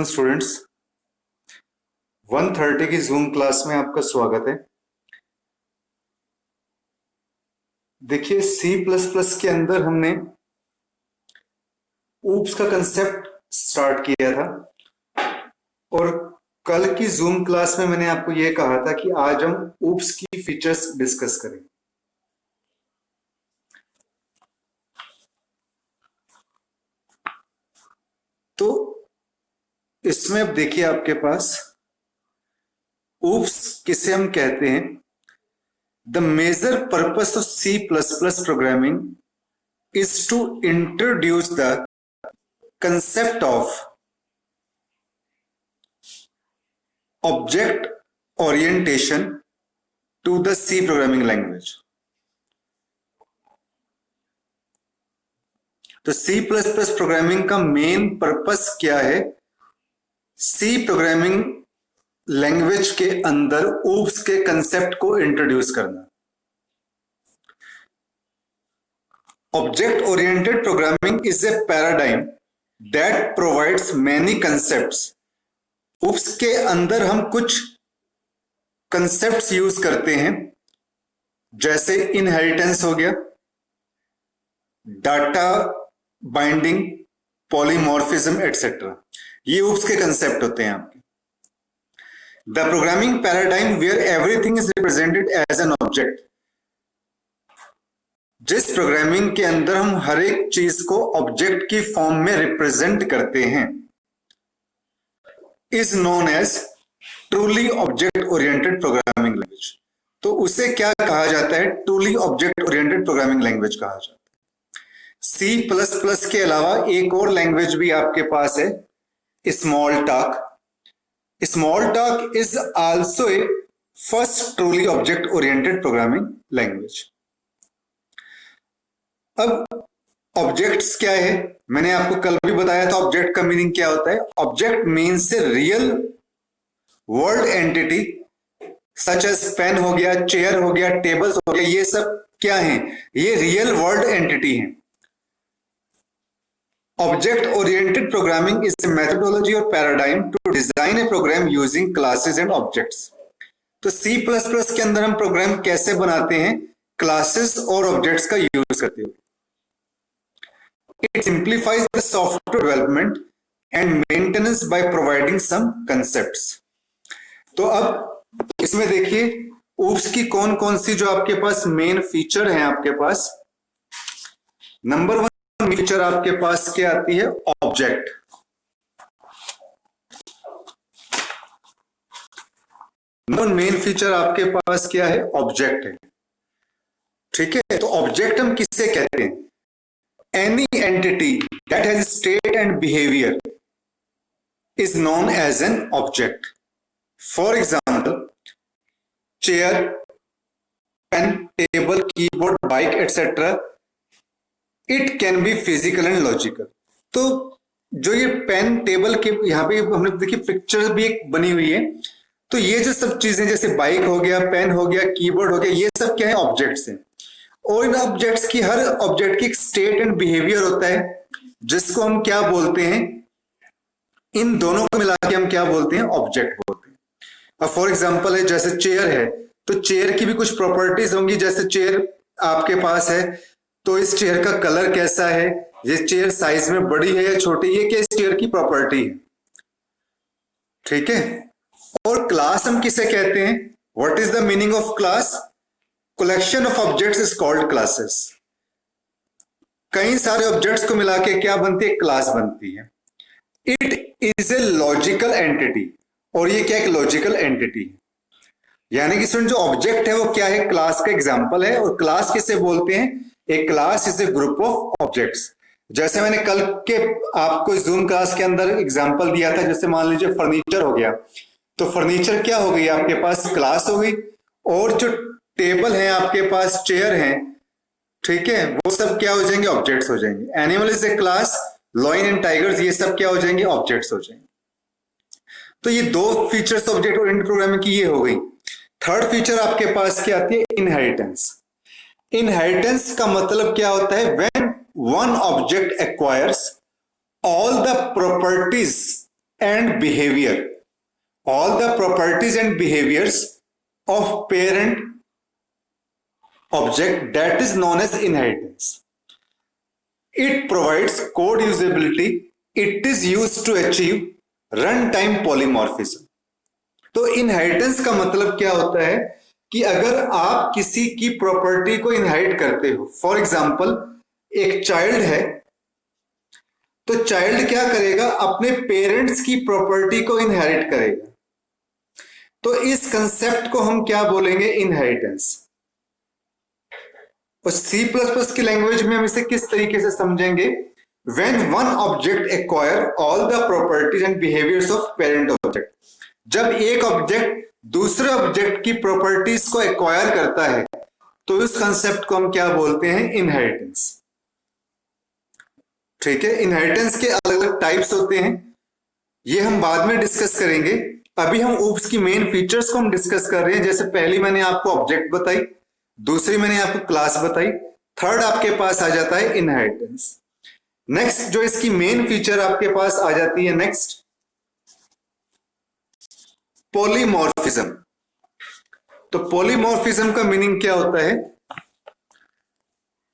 Students, 1:30 की zoom class में आपका स्वागत है। देखिए, C++ के अंदर हमने ऊप्स का कंसेप्ट स्टार्ट किया था और कल की जूम क्लास में मैंने आपको यह कहा था कि आज हम ऊप्स की फीचर्स डिस्कस करें। तो इसमें अब देखिए, आपके पास ऊप्स किसे हम कहते हैं। The major purpose of C++ programming is to introduce the concept of object orientation to the C programming language. तो C++ प्रोग्रामिंग का मेन पर्पस क्या है? C प्रोग्रामिंग लैंग्वेज के अंदर ऊप्स के कंसेप्ट को इंट्रोड्यूस करना। Object oriented programming is a paradigm that provides many concepts. Oops के अंदर हम कुछ कंसेप्ट्स यूज करते हैं, जैसे इनहेरिटेंस हो गया, डाटा बाइंडिंग, पॉलीमॉर्फिज्म एटसेट्रा। ये ऊप्स के कंसेप्ट होते हैं आपके। The programming paradigm where everything is represented as an object. जिस प्रोग्रामिंग के अंदर हम हर एक चीज को ऑब्जेक्ट की फॉर्म में रिप्रेजेंट करते हैं, is known as truly object oriented programming language. तो उसे क्या कहा जाता है? Truly object oriented programming language कहा जाता है। C++ के अलावा एक और लैंग्वेज भी आपके पास है, small talk. Small talk is also a first truly object oriented programming language. अब ऑब्जेक्ट्स क्या है? मैंने आपको कल भी बताया था ऑब्जेक्ट का मीनिंग क्या होता है। Object means a real world entity such as pen हो गया, चेयर हो गया, टेबल्स हो गया। ये सब क्या है? ये रियल वर्ल्ड एंटिटी है। Object oriented programming is a methodology or paradigm to design a program using classes and objects. तो C++ के अंदर हम प्रोग्राम कैसे बनाते हैं? क्लासेस और ऑब्जेक्ट्स का यूज करते हैं। It simplifies the software development and maintenance by providing some concepts. तो अब इसमें देखिए, ऊप्स की कौन कौन सी जो आपके पास मेन फीचर हैं आपके पास। नंबर 1 फीचर आपके पास क्या आती है? ऑब्जेक्ट। मेन फीचर आपके पास क्या है? ऑब्जेक्ट है। ठीक है, तो ऑब्जेक्ट हम किससे कहते हैं? Any entity that has state and behaviour is known as an object. For example, chair, pen, table, keyboard, bike etcetera, it can be physical and logical. तो जो ये पेन, टेबल के यहाँ पे हमने देखिए पिक्चर भी एक बनी हुई है। तो ये जो सब चीजें, जैसे बाइक हो गया, पेन हो गया, कीबोर्ड हो गया, ये सब क्या है? ऑब्जेक्ट्स हैं। और इन ऑब्जेक्ट्स की, हर ऑब्जेक्ट की एक स्टेट एंड बिहेवियर होता है, जिसको हम क्या बोलते हैं? इन दोनों को मिला के हम क्या बोलते हैं? ऑब्जेक्ट बोलते हैं। अब फॉर एग्जाम्पल है, जैसे चेयर है, तो चेयर की भी कुछ प्रॉपर्टीज होंगी। जैसे चेयर आपके पास है, तो इस चेयर का कलर कैसा है, ये चेयर साइज में बड़ी है या छोटी, ये क्या इस चेयर की प्रॉपर्टी है। ठीक है। और क्लास हम किसे कहते हैं? What is the meaning of class? Collection of objects is called classes. कई सारे ऑब्जेक्ट्स को मिला के क्या बनती है? क्लास बनती है। It is a logical entity, और ये क्या एक लॉजिकल एंटिटी है। यानी कि जो ऑब्जेक्ट है वो क्या है? क्लास का एग्जाम्पल है। और क्लास किसे बोलते हैं? A class is a group of objects. जैसे मैंने कल के आपको जूम क्लास के अंदर एग्जांपल दिया था, जैसे मान लीजिए फर्नीचर हो गया, तो फर्नीचर क्या हो गई? आपके पास क्लास हो गई। और जो टेबल है आपके पास, चेयर है, ठीक है, वो सब क्या हो जाएंगे? ऑब्जेक्ट्स हो जाएंगे। Animal is a class, lion and tigers, ये सब क्या हो जाएंगे? ऑब्जेक्ट्स हो जाएंगे। तो ये दो फीचर्स ऑब्जेक्ट ओरिएंटेड प्रोग्रामिंग की ये हो गई। थर्ड फीचर आपके पास क्या आती है? इनहेरिटेंस। इनहेरिटेंस का मतलब क्या होता है? When one object acquires all the properties and behavior, all the properties and behaviors of parent object, that is known as inheritance. It provides code usability. It is used to achieve runtime polymorphism. तो inheritance का मतलब क्या होता है कि अगर आप किसी की प्रॉपर्टी को इनहेरिट करते हो, फॉर एग्जाम्पल एक चाइल्ड है, तो चाइल्ड क्या करेगा, अपने पेरेंट्स की प्रॉपर्टी को इनहेरिट करेगा। तो इस कंसेप्ट को हम क्या बोलेंगे, इनहेरिटेंस। और C++ की लैंग्वेज में हम इसे किस तरीके से समझेंगे, when one object acquire all the properties and behaviors of parent object। जब एक ऑब्जेक्ट दूसरे ऑब्जेक्ट की प्रॉपर्टीज को एक्वायर करता है तो इस कंसेप्ट को हम क्या बोलते हैं, इनहेरिटेंस। ठीक है, इनहेरिटेंस के अलग अलग टाइप्स होते हैं, ये हम बाद में डिस्कस करेंगे। अभी हम ऊप्स की मेन फीचर्स को हम डिस्कस कर रहे हैं। जैसे पहली मैंने आपको ऑब्जेक्ट बताई, दूसरी मैंने आपको क्लास बताई, थर्ड आपके पास आ जाता है इनहेरिटेंस। नेक्स्ट जो इसकी मेन फीचर आपके पास आ जाती है, नेक्स्ट पॉलीमॉर्फिज्म। तो पॉलीमॉर्फिज्म का मीनिंग क्या होता है,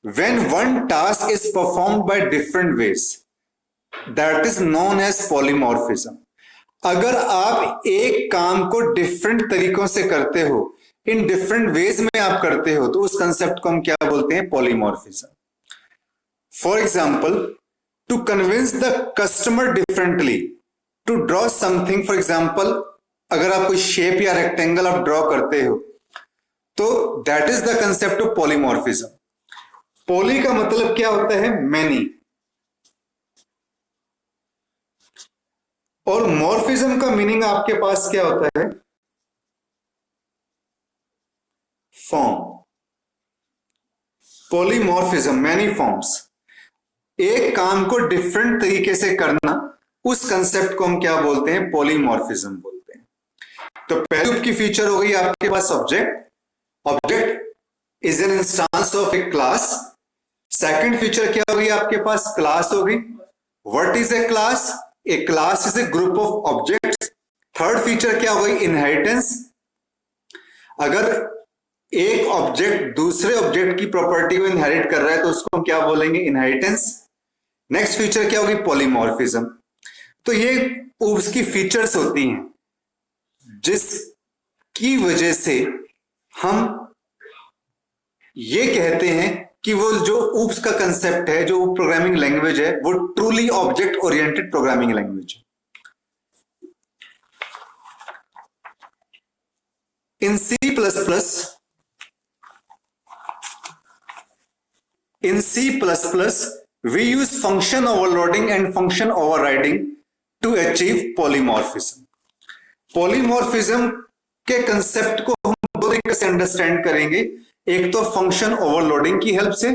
when one task is performed by different ways, that is known as polymorphism। अगर आप एक काम को डिफरेंट तरीकों से करते हो, इन डिफरेंट वेज में आप करते हो, तो उस कंसेप्ट को हम क्या बोलते हैं, polymorphism. For example, to convince the customer differently to draw something. For example, अगर आप कोई शेप या रेक्टेंगल आप ड्रॉ करते हो, तो that is the concept of polymorphism. Poly का मतलब क्या होता है, मैनी, और मॉर्फिज्म का मीनिंग आपके पास क्या होता है, फॉर्म। पॉलीमॉर्फिज्म, मैनी फॉर्म्स, एक काम को डिफरेंट तरीके से करना, उस कंसेप्ट को हम क्या बोलते हैं, पॉलीमॉर्फिज्म बोलते हैं। तो पहली की फीचर हो गई आपके पास object. Object is an instance of a class. Second feature क्या होगी आपके पास, क्लास होगी। What is a class, a class is a group of objects. Third feature क्या होगी, इनहेरिटेंस। अगर एक ऑब्जेक्ट दूसरे ऑब्जेक्ट की प्रॉपर्टी को इनहेरिट कर रहा है तो उसको हम क्या बोलेंगे, इनहेरिटेंस। नेक्स्ट फीचर क्या होगी, पॉलीमॉर्फिज्म। तो ये उसकी फीचर्स होती हैं जिसकी वजह से हम ये कहते हैं कि वो जो ऊप्स का कंसेप्ट है, जो प्रोग्रामिंग लैंग्वेज है, वो truly object oriented programming language है। इन C++, we use function overloading and function overriding to achieve polymorphism। polymorphism के कंसेप्ट को हम दो तरीके से अंडरस्टैंड करेंगे, एक तो फंक्शन ओवरलोडिंग की हेल्प से,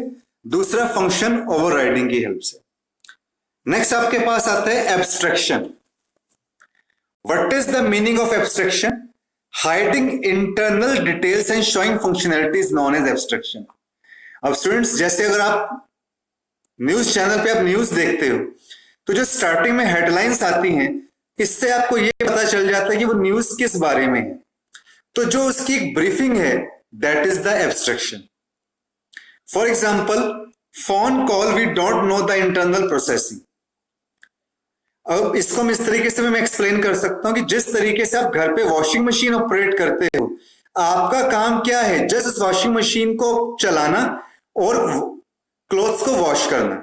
दूसरा फंक्शन ओवरराइडिंग की हेल्प से। नेक्स्ट आपके पास आता है abstraction. What is the meaning of abstraction, hiding internal details and showing functionality is known as abstraction. अब स्टूडेंट्स, जैसे अगर आप न्यूज चैनल पे आप न्यूज देखते हो, तो जो स्टार्टिंग में हेडलाइंस आती हैं, इससे आपको ये पता चल जाता है कि वो न्यूज किस बारे में है। तो जो उसकी एक ब्रीफिंग है, that is the abstraction. For example, phone call we don't know the internal processing. अब इसको हम इस तरीके से मैं एक्सप्लेन कर सकता हूं कि जिस तरीके से आप घर पे वॉशिंग मशीन ऑपरेट करते हो, आपका काम क्या है, जस्ट उस वॉशिंग मशीन को चलाना और क्लोथ्स को वॉश करना।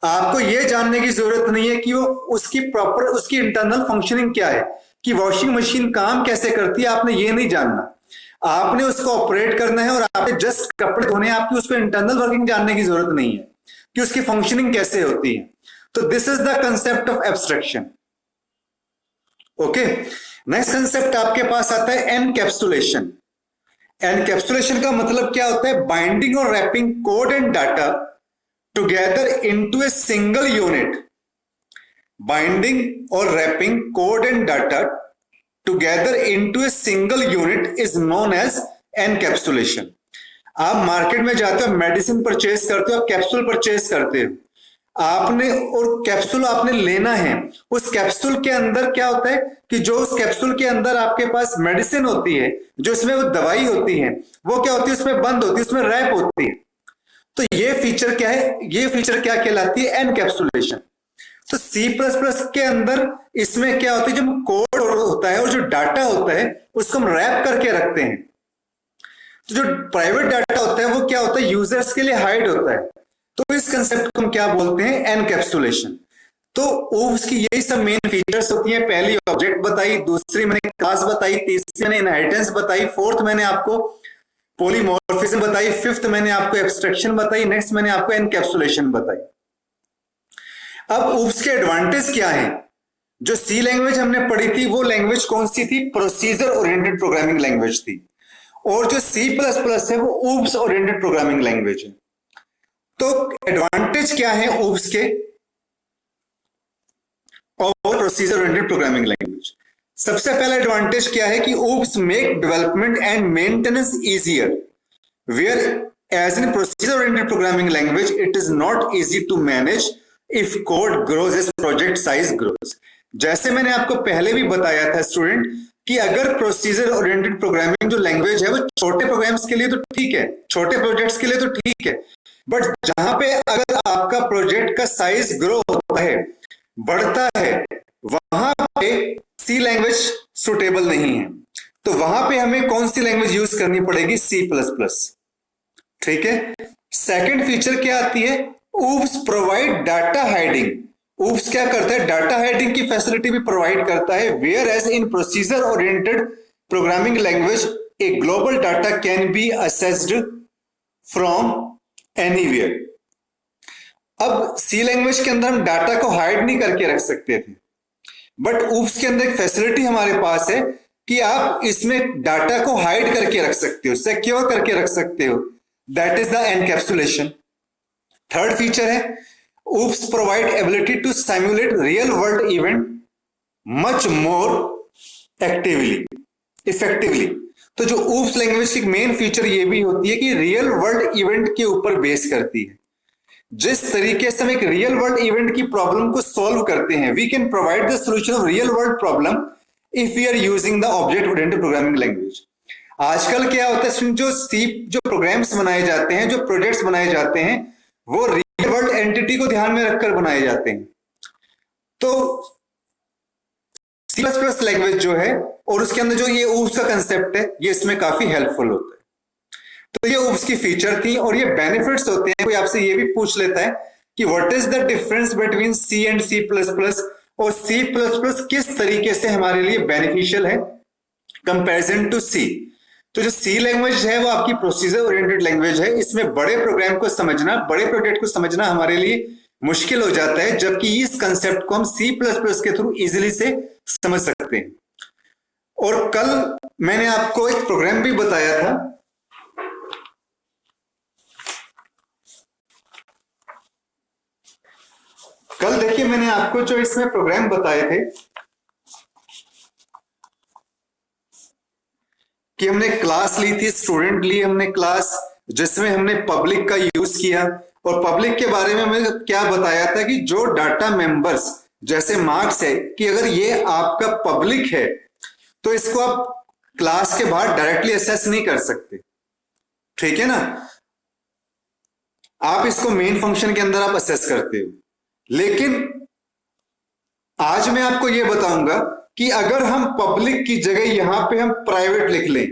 आपको यह जानने की जरूरत नहीं है कि वो उसकी प्रॉपर उसकी इंटरनल फंक्शनिंग क्या है, कि वॉशिंग मशीन काम कैसे करती है, आपने ये नहीं जानना। आपने उसको ऑपरेट करना है और आपने जस्ट कपड़े धोने, आपकी उसको इंटरनल वर्किंग जानने की जरूरत नहीं है कि उसकी फंक्शनिंग कैसे होती है। तो this is the concept of abstraction. Okay, next concept आपके पास आता है एनकैप्सुलेशन। एनकैप्सुलेशन का मतलब क्या होता है, बाइंडिंग और wrapping code and data together into a single unit. Binding और wrapping code and data together into a single unit is known as encapsulation. आप मार्केट में जाते हो, मेडिसिन परचेज करते हो, आप कैप्सूल परचेज करते हो, आपने और कैप्सूल आपने लेना है, उस कैप्सूल के अंदर क्या होता है कि जो उस कैप्सूल के अंदर आपके पास मेडिसिन होती है, जो इसमें वो दवाई होती है, वो क्या होती है, उसमें बंद होती है, उसमें रैप होती है। तो ये फीचर क्या है, ये फीचर क्या कहलाती है, एनकैप्सुलेशन। तो सी प्लस प्लस के अंदर इसमें क्या होता है, जो कोड होता है और जो डाटा होता है उसको हम रैप करके रखते हैं। तो जो प्राइवेट डाटा होता है वो क्या होता है, यूजर्स के लिए हाइड होता है। तो इस कंसेप्ट को हम क्या बोलते हैं, एनकैप्सुलेशन। तो उसकी यही सब मेन फीचर्स होती हैं। पहली ऑब्जेक्ट बताई, दूसरी मैंने क्लास बताई, तीसरी मैंने इनहेरिटेंस बताई, फोर्थ मैंने आपको पॉलीमॉर्फिज्म बताई, फिफ्थ मैंने आपको एब्स्ट्रैक्शन बताई, नेक्स्ट मैंने आपको एनकैप्सुलेशन बताई। अब ऊप्स के एडवांटेज क्या है? जो सी लैंग्वेज हमने पढ़ी थी वो लैंग्वेज कौन सी थी, प्रोसीजर ओरिएंटेड प्रोग्रामिंग लैंग्वेज थी, और जो सी प्लस प्लस है वो ऊप्स ओरिएंटेड प्रोग्रामिंग लैंग्वेज है। तो एडवांटेज क्या है ऊप्स के और प्रोसीजर ओरिएंटेड प्रोग्रामिंग लैंग्वेज? सबसे पहला एडवांटेज क्या है कि OOPs make development and maintenance easier, whereas in procedure oriented programming language it is not easy to manage if code grows as project size grows. जैसे मैंने आपको पहले भी बताया था स्टूडेंट कि अगर प्रोसीजर ओरिएंटेड प्रोग्रामिंग जो लैंग्वेज है वो छोटे प्रोग्राम्स के लिए तो ठीक है, छोटे प्रोजेक्ट्स के लिए तो ठीक है, बट जहां पे अगर आपका प्रोजेक्ट का साइज ग्रो होता है, बढ़ता है, वहां पे सी लैंग्वेज सुटेबल नहीं है। तो वहां पे हमें कौन सी लैंग्वेज यूज करनी पड़ेगी, सी प्लस प्लस। ठीक है। सेकंड फीचर क्या आती है, OOPs provide data hiding. OOPs क्या करता है, डाटा हाइडिंग की फैसिलिटी भी प्रोवाइड करता है, whereas in procedure oriented programming language a global data can be accessed from anywhere. अब सी लैंग्वेज के अंदर हम डाटा को हाइड नहीं करके रख सकते थे, बट ऊप्स के अंदर एक फैसिलिटी हमारे पास है कि आप इसमें डाटा को हाइड करके रख सकते हो, सिक्योर करके रख सकते हो। That is the encapsulation. Third feature है, OOPs provide ability to simulate real world event much more effectively. तो जो ऊप्स लैंग्वेज की मेन फीचर ये भी होती है कि रियल वर्ल्ड इवेंट के ऊपर बेस करती है। जिस तरीके से हम एक रियल वर्ल्ड इवेंट की प्रॉब्लम को सॉल्व करते हैं, we can provide the solution of real world problem if we are using the object oriented programming language. आजकल क्या होता है, जो प्रोग्राम्स बनाए जाते हैं, जो प्रोजेक्ट्स बनाए जाते हैं, वो रियल वर्ल्ड एंटिटी को ध्यान में रखकर बनाए जाते हैं। तो सी प्लस प्लस लैंग्वेज जो है और उसके अंदर जो ये ऊप्स का कंसेप्ट है, ये इसमें काफी हेल्पफुल होता है। तो ये ऊप्स की फीचर थी और ये बेनिफिट्स होते हैं। कोई आपसे ये भी पूछ लेता है कि what is the difference between C and C plus plus, और सी प्लस प्लस किस तरीके से हमारे लिए बेनिफिशियल है कंपैरिजन टू सी। तो जो सी लैंग्वेज है वो आपकी प्रोसीजर ओरिएंटेड लैंग्वेज है। इसमें बड़े प्रोग्राम को समझना, बड़े प्रोजेक्ट को समझना हमारे लिए मुश्किल हो जाता है, जबकि इस कंसेप्ट को हम सी प्लस प्लस के थ्रू इजिली से समझ सकते हैं। और कल मैंने आपको एक प्रोग्राम भी बताया था, कल देखिए मैंने आपको जो इसमें प्रोग्राम बताए थे कि हमने क्लास ली थी, स्टूडेंट ली हमने क्लास, जिसमें हमने पब्लिक का यूज किया। और पब्लिक के बारे में हमें क्या बताया था कि जो डाटा मेंबर्स जैसे मार्क्स है, कि अगर ये आपका पब्लिक है तो इसको आप क्लास के बाहर डायरेक्टली असेस नहीं कर सकते। ठीक है ना, आप इसको मेन फंक्शन के अंदर आप असेस करते हो। लेकिन आज मैं आपको यह बताऊंगा कि अगर हम पब्लिक की जगह यहां पे हम प्राइवेट लिख लें,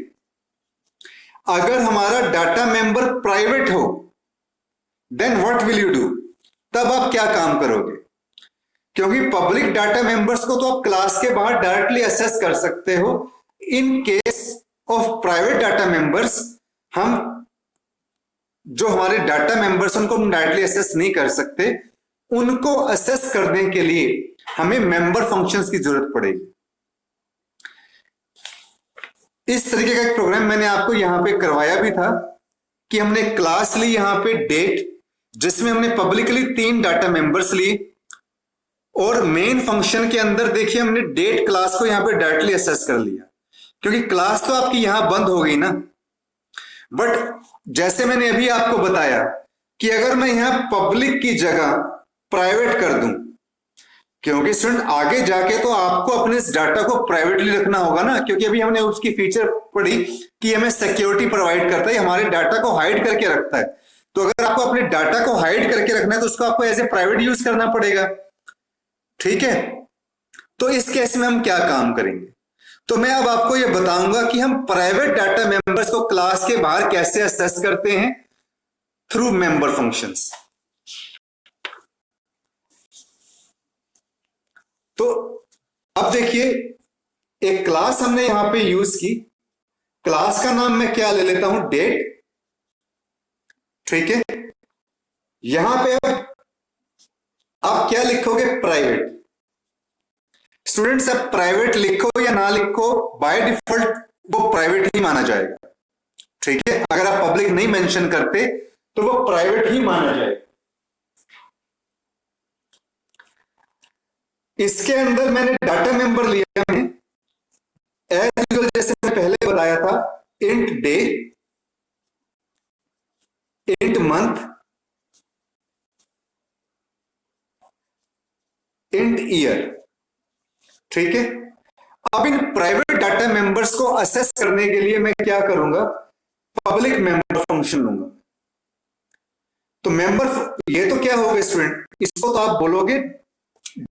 अगर हमारा डाटा मेंबर प्राइवेट हो, then what will you do, तब आप क्या काम करोगे? क्योंकि पब्लिक डाटा मेंबर्स को तो आप क्लास के बाहर डायरेक्टली असेस कर सकते हो। In case of private data members, हम जो हमारे डाटा मेंबर्स उनको हम डायरेक्टली असेस नहीं कर सकते। उनको असेस करने के लिए हमें मेंबर फंक्शंस की जरूरत पड़ेगी। इस तरीके का एक प्रोग्राम मैंने आपको यहां पे करवाया भी था कि हमने क्लास ली यहां पे डेट, जिसमें हमने पब्लिकली 3 डाटा मेंबर्स लिए, और मेन फंक्शन के अंदर देखिए हमने डेट क्लास को यहां पे डायरेक्टली असेस कर लिया, क्योंकि क्लास तो आपकी यहां बंद हो गई ना। बट जैसे मैंने अभी आपको बताया कि अगर मैं यहां पब्लिक की जगह प्राइवेट कर दूं, क्योंकि स्टूडेंट आगे जाके तो आपको अपने इस डाटा को प्राइवेटली रखना होगा ना, क्योंकि अभी हमने उसकी फीचर पढ़ी कि हमें सिक्योरिटी प्रोवाइड करता है, हमारे डाटा को हाइड करके रखता है। तो अगर आपको अपने डाटा को हाइड करके रखना है तो उसको आपको एज ए प्राइवेट यूज करना पड़ेगा, ठीक है। तो इस केस में हम क्या काम करेंगे, तो मैं अब आपको यह बताऊंगा कि हम प्राइवेट डाटा मेंबर्स को क्लास के बाहर कैसे असेस करते हैं थ्रू मेंबर फंक्शंस। तो अब देखिए, एक क्लास हमने यहां पे यूज की, क्लास का नाम मैं क्या ले लेता हूं, डेट, ठीक है। यहां पे अब आप क्या लिखोगे, प्राइवेट। स्टूडेंट्स अब प्राइवेट लिखो या ना लिखो, बाय डिफॉल्ट वो प्राइवेट ही माना जाएगा, ठीक है। अगर आप पब्लिक नहीं मेंशन करते तो वो प्राइवेट ही माना जाएगा। इसके अंदर मैंने डाटा मेंबर लिया है एज यूजुअल, जैसे मैं पहले बताया था, int day, int month, int year, ठीक है। अब इन प्राइवेट डाटा मेंबर्स को असेस करने के लिए मैं क्या करूंगा, पब्लिक मेंबर फंक्शन लूंगा। तो मेंबर ये तो क्या होगा स्टूडेंट, इसको तो आप बोलोगे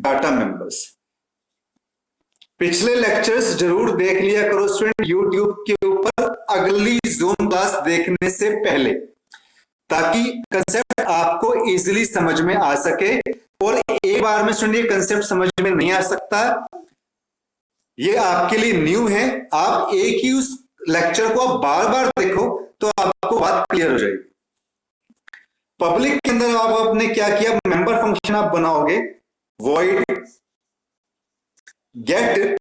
डाटा मेंबर्स। पिछले लेक्चर्स जरूर देख लिया करो स्टूडेंट यूट्यूब के ऊपर अगली जूम क्लास देखने से पहले, ताकि कंसेप्ट आपको इजीली समझ में आ सके। और एक बार में स्टूडेंट ये कंसेप्ट समझ में नहीं आ सकता, ये आपके लिए न्यू है। आप एक ही उस लेक्चर को आप बार बार देखो तो आपको बात क्लियर हो जाएगी। पब्लिक के अंदर आप आपने क्या किया, मेंबर फंक्शन आप बनाओगे, वॉइड गेट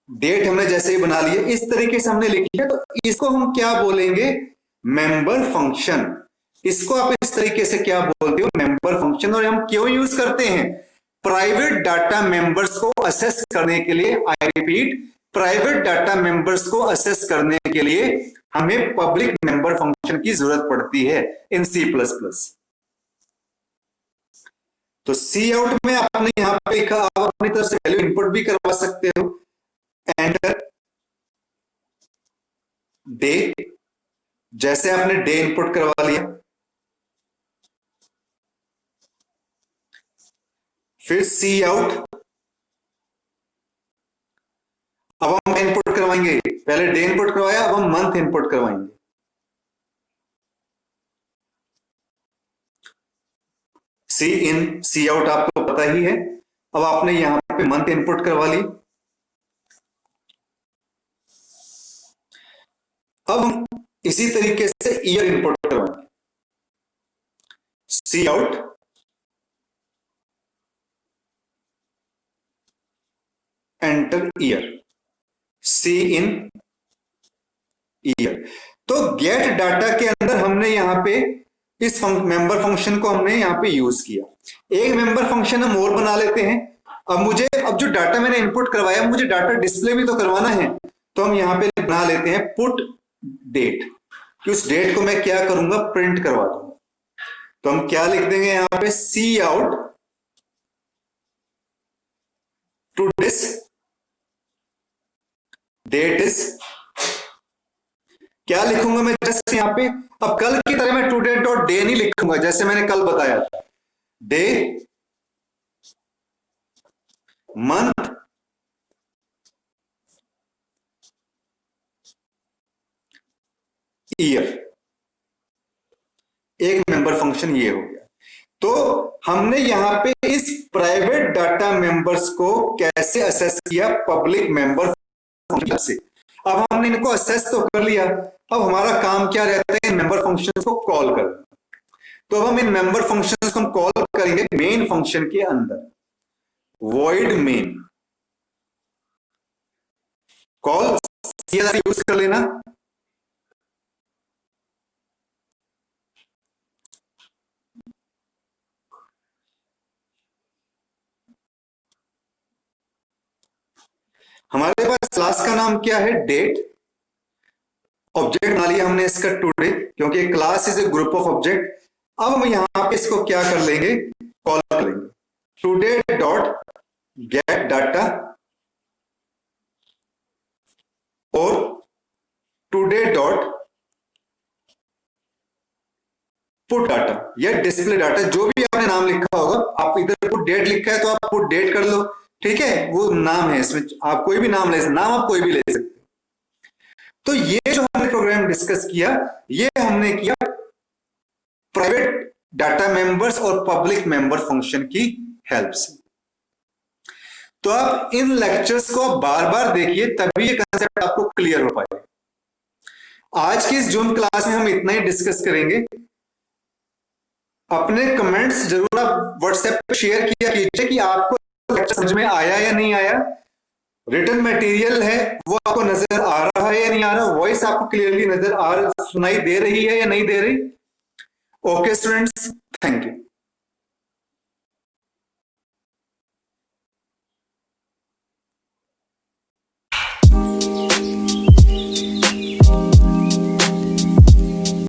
डेट, हमने जैसे ही बना लिए इस तरीके से हमने लिखी है, तो इसको हम क्या बोलेंगे, मेंबर फंक्शन। इसको आप इस तरीके से क्या बोलते हो, मेंबर फंक्शन। और हम क्यों यूज करते हैं, प्राइवेट डाटा मेंबर्स को असेस करने के लिए। I repeat, private data members को असेस करने के लिए हमें पब्लिक मेंबर फंक्शन की जरूरत पड़ती है इन C++। तो सी आउट में आपने यहां पे आप अपनी तरफ से वैल्यू इनपुट भी करवा सकते हो, एंटर डे, जैसे आपने डे इनपुट करवा लिया, फिर सी आउट। अब हम इनपुट करवाएंगे, पहले डे इनपुट करवाया, अब हम मंथ इनपुट करवाएंगे। सी इन सी आउट आपको पता ही है। अब आपने यहां पे मंथ इनपुट करवा ली। अब हम इसी तरीके से ईयर इनपुट करवाएंगे, सी आउट, एंटर ईयर, सी इन ईयर। तो गेट डाटा के अंदर हमने यहां पे इस मेंबर फंक्शन को हमने यहां पे यूज किया। एक मेंबर फंक्शन हम और बना लेते हैं। अब जो डाटा मैंने इनपुट करवाया, मुझे डाटा डिस्प्ले भी तो करवाना है, तो हम यहां पे बना लेते हैं पुट डेट, कि उस डेट को मैं क्या करूंगा, प्रिंट करवा दूंगा। तो हम क्या लिख देंगे यहां पे, cout to this date is, क्या लिखूंगा मैं जस्ट यहां पे, अब कल की तरह मैं टुडे डॉट डे नहीं लिखूंगा, जैसे मैंने कल बताया था, डे, मंथ, ईयर। एक मेंबर फंक्शन ये हो गया। तो हमने यहां पे इस प्राइवेट डाटा मेंबर्स को कैसे असेस किया, पब्लिक मेंबर फंक्शन से। अब हमने इनको असेस तो कर लिया, अब हमारा काम क्या रहता है, इन मेंबर फंक्शंस को कॉल करना। तो अब हम इन मेंबर फंक्शंस को कॉल करेंगे मेन फंक्शन के अंदर, वॉइड मेन कॉल, यूज कर लेना। हमारे पास क्लास का नाम क्या है, डेट। ऑब्जेक्ट बना लिया हमने इसका टुडे, क्योंकि class is a group of object. अब हम यहां पे इसको क्या कर लेंगे, कॉल कर लेंगे टुडे डॉट गेट डाटा और टुडे डॉट पुट डाटा या डिस्प्ले डाटा, जो भी आपने नाम लिखा होगा, आप इधर पुट डेट लिखा है तो आप पुट डेट कर लो, ठीक है, वो नाम है, इसमें आप कोई भी नाम ले, नाम आप कोई भी ले सकते। तो ये जो हमने प्रोग्राम डिस्कस किया, ये हमने किया प्राइवेट डाटा मेंबर्स और पब्लिक मेंबर फंक्शन की हेल्प से। तो आप इन लेक्चर्स को बार बार देखिए, तभी ये कंसेप्ट आपको क्लियर हो पाएगा। आज की इस जूम क्लास में हम इतना ही डिस्कस करेंगे। अपने कमेंट्स जरूर आप व्हाट्सएप पे शेयर किया कीजिए कि आपको लेक्चर समझ में आया या नहीं आया, रिटन मटेरियल है वो आपको नजर आ रहा है या नहीं आ रहा, वॉइस आपको क्लियरली नजर आ रहा, सुनाई दे रही है या नहीं दे रही। Okay students, thank you.